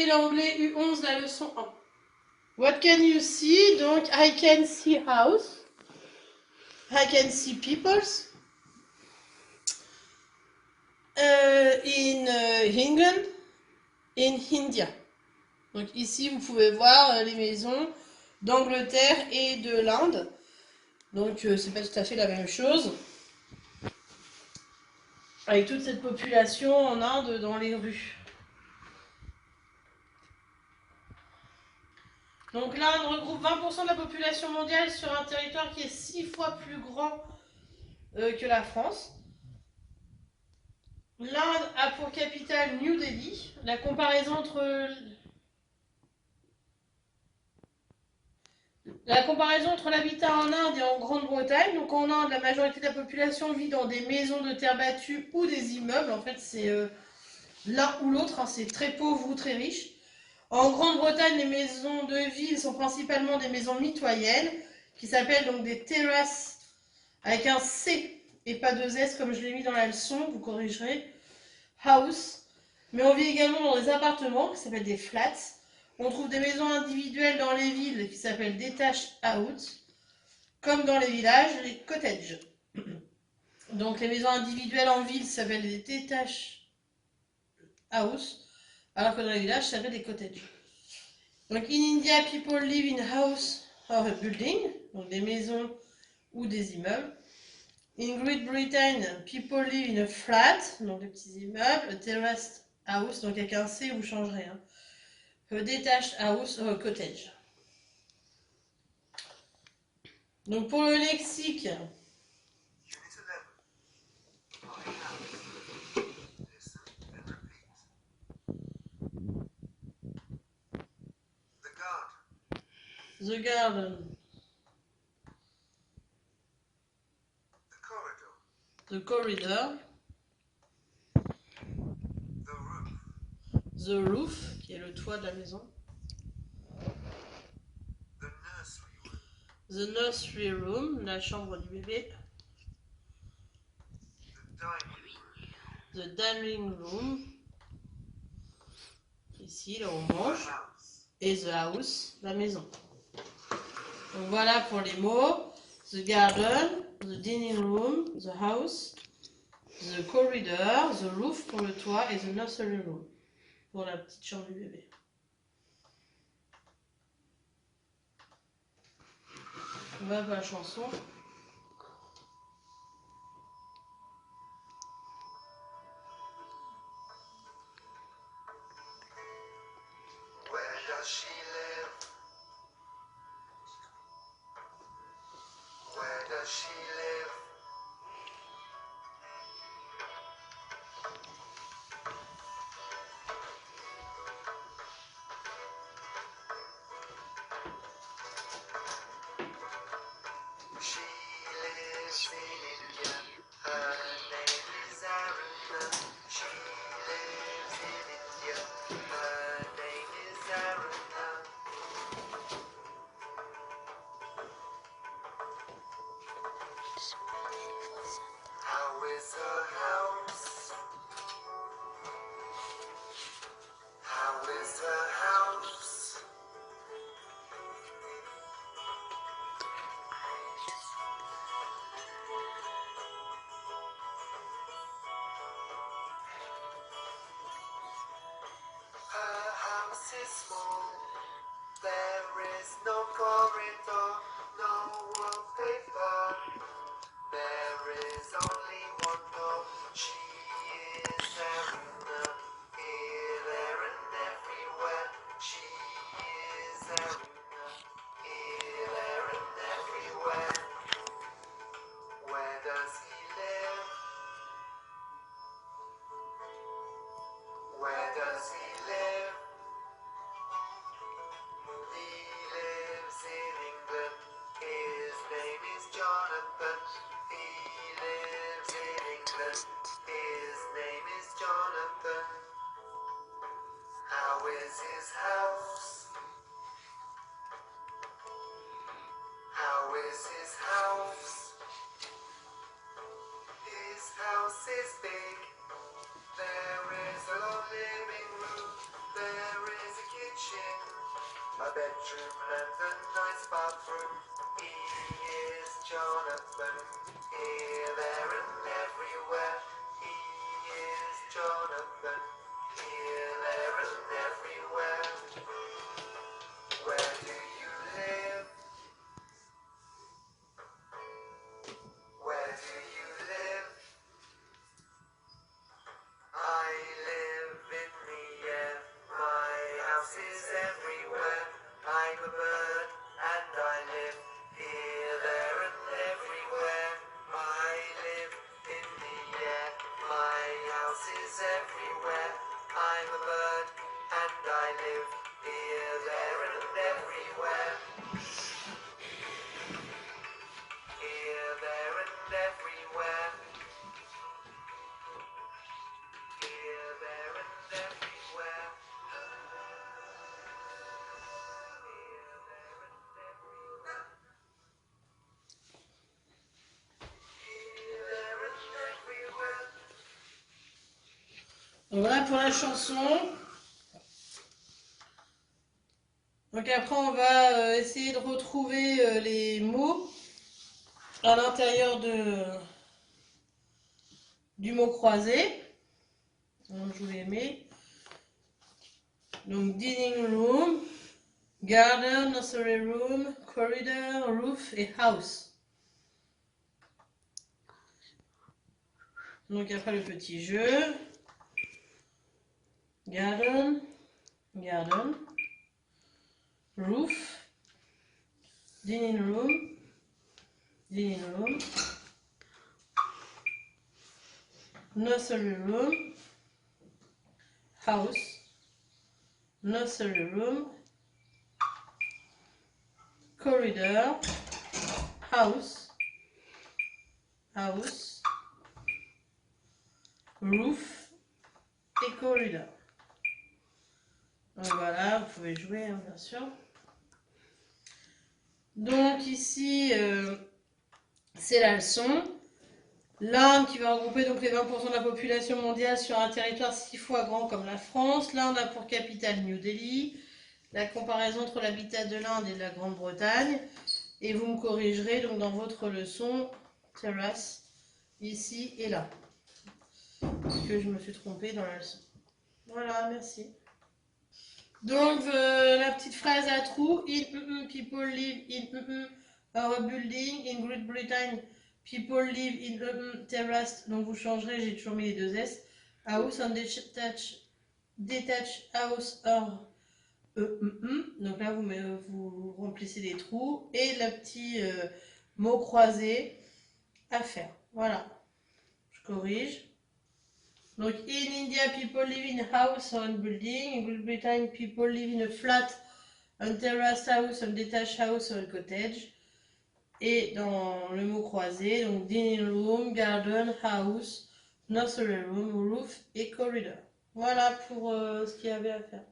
voyez l'anglais U11, la leçon 1. What can you see? Donc, I can see house. I can see peoples. In England. In India. Donc ici, vous pouvez voir les maisons d'Angleterre et de l'Inde. Donc c'est pas tout à fait la même chose. Avec toute cette population en Inde dans les rues. Donc l'Inde regroupe 20% de la population mondiale sur un territoire qui est 6 fois plus grand que la France. L'Inde a pour capitale New Delhi. La comparaison entre l'habitat en Inde et en Grande-Bretagne. Donc en Inde, la majorité de la population vit dans des maisons de terre battue ou des immeubles. En fait, c'est l'un ou l'autre, hein, c'est très pauvre ou très riche. En Grande-Bretagne, les maisons de ville sont principalement des maisons mitoyennes, qui s'appellent donc des terraces, avec un C et pas deux S comme je l'ai mis dans la leçon, vous corrigerez, house. Mais on vit également dans des appartements, qui s'appellent des flats. On trouve des maisons individuelles dans les villes, qui s'appellent detached house, comme dans les villages, les cottages. Donc les maisons individuelles en ville s'appellent des detached house, alors que dans les villages, ça s'appelle des cottages. Donc, in India, people live in house or a building, donc des maisons ou des immeubles. In Great Britain, people live in a flat, donc des petits immeubles. A terraced house, donc avec un C, vous changerez. Hein. A detached house or a cottage. Donc, pour le lexique, the garden, the corridor, the roof, qui est le toit de la maison, the nursery room, la chambre du bébé, the dining room, ici là où on mange, et the house, la maison. Donc voilà pour les mots. The garden, the dining room, the house, the corridor, the roof pour le toit et the nursery room pour la petite chambre du bébé. On va pour la chanson. Where does she live? Where does she live? She lives in India. Her name is Aruna. She lives in India. Her name is Aruna. How is her house? How is her house? Her house is small. There is no corridor, no wallpaper. There is only one door. She is Aruna. Here, there, and everywhere. She is Aruna. Here, there, and everywhere. Where does he live? Where does he live? He lives in England. His name is Jonathan. He lives in England. His name is Jonathan. How is his house? How is his house? His house is big. There is a living room. There is Jonathan. Here, there, and everywhere. Where do you live? Where do you live? I live in the air. My house is everywhere. I'm a bird and I live here, there, and everywhere. I live in the air. My house is everywhere. I'm a bird and I live here, there, and everywhere. Here, there, and everywhere. Here, there, and everywhere. Here, there, and everywhere. Here, there, and everywhere. Donc voilà pour la chanson. Donc après on va essayer de retrouver les mots à l'intérieur du mot croisé. Donc je vous les mets. Donc dining room, garden, nursery room, corridor, roof et house. Donc après le petit jeu. Garden, garden, roof, dining room, dining room, nursery room, house, nursery room, corridor, house, house, roof et corridor. Donc voilà, vous pouvez jouer hein, bien sûr. Donc ici, c'est la leçon. L'Inde qui va regrouper donc les 20% de la population mondiale sur un territoire 6 fois grand comme la France. L'Inde a pour capitale New Delhi. La comparaison entre l'habitat de l'Inde et de la Grande-Bretagne. Et vous me corrigerez donc dans votre leçon, terrace, ici et là. Parce que je me suis trompée dans la leçon. Voilà, merci. Donc, la petite phrase à trous. In people live in our building. In Great Britain, people live in terraced. Donc, vous changerez, j'ai toujours mis les deux S. House and detached house or Donc là, vous remplissez les trous. Et le petit mot croisé à faire. Voilà. Je corrige. Donc, in India, people live in a house or in building. In Great Britain, people live in a flat, un terraced house, un detached house or a cottage. Et dans le mot croisé, donc dining room, garden, house, nursery room, roof et corridor. Voilà pour ce qu'il y avait à faire.